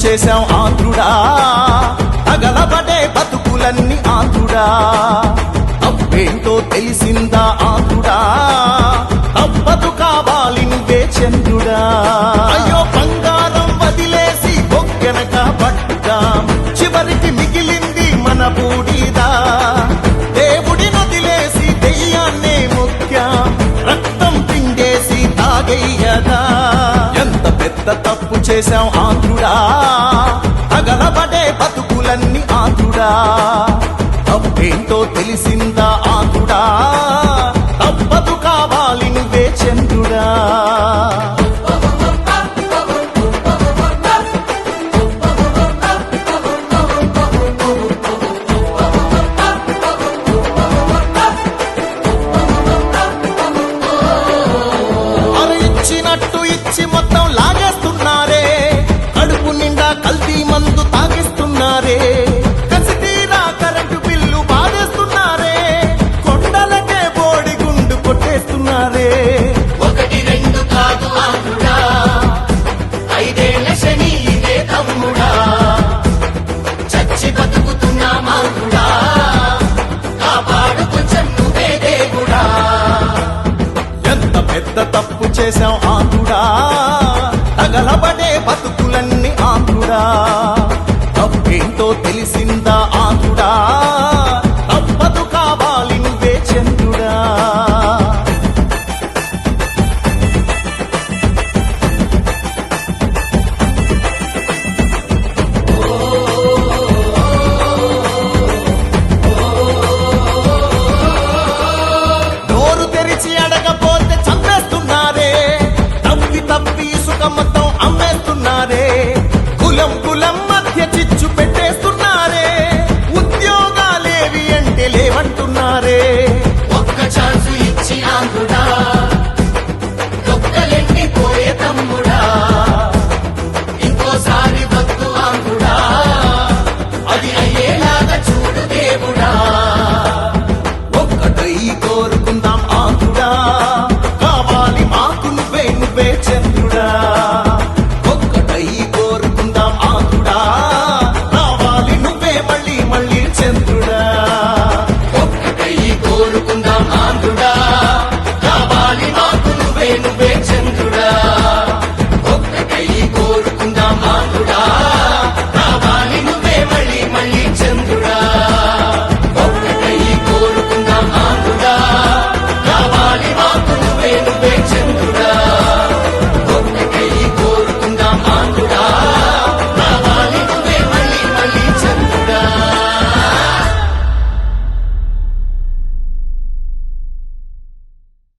చేశాం ఆంధ్రుడా, తగలబడే బతుకులన్నీ ఆంధ్రుడా. తప్పేంటో తెలిసిందా ఆంధ్రుడా, తప్పదు కావాలి నువ్వే చంద్రుడా. అయ్యో బంగారం వదిలేసి బొక్కెనక పట్టుదాం, చివరికి మిగిలింది మన బూడిదా. దేవుడిని వదిలేసి దెయ్యాన్నే ముఖ్యం, రక్తం పిండేసి తాగయ్యదా. ఎంత పెద్ద తప్పు చేశాం ఆంధ్రుడా, తగలబడే బతుకులన్నీ ఆంధ్రుడా. తప్పేంటో తెలిసిందా ఆంధ్రుడా, తప్పదు కావాలి నువ్వే చంద్రుడా. ఇచ్చినట్టు ఇచ్చి మొత్తం లాగేస్తున్నారే, కడుపు నిండా కల్తీ మందు తాగిస్తున్నారే. కసితీరా కరెంటు బిల్లు బాధేస్తున్నారే, కొండలకే బోడి గుండు కొట్టేస్తున్నారే. ఒకటి రెండు కాదు ఆంధ్రుడా, ఐదేళ్ల శని ఇదే తమ్ముడా. చచ్చి బతుకుతున్నా ఆంధ్రుడా, కాపాడు కొంచెం నువ్వే దేవుడా. ఎంత పెద్ద తప్పు చేశాం ఆంధ్రుడా,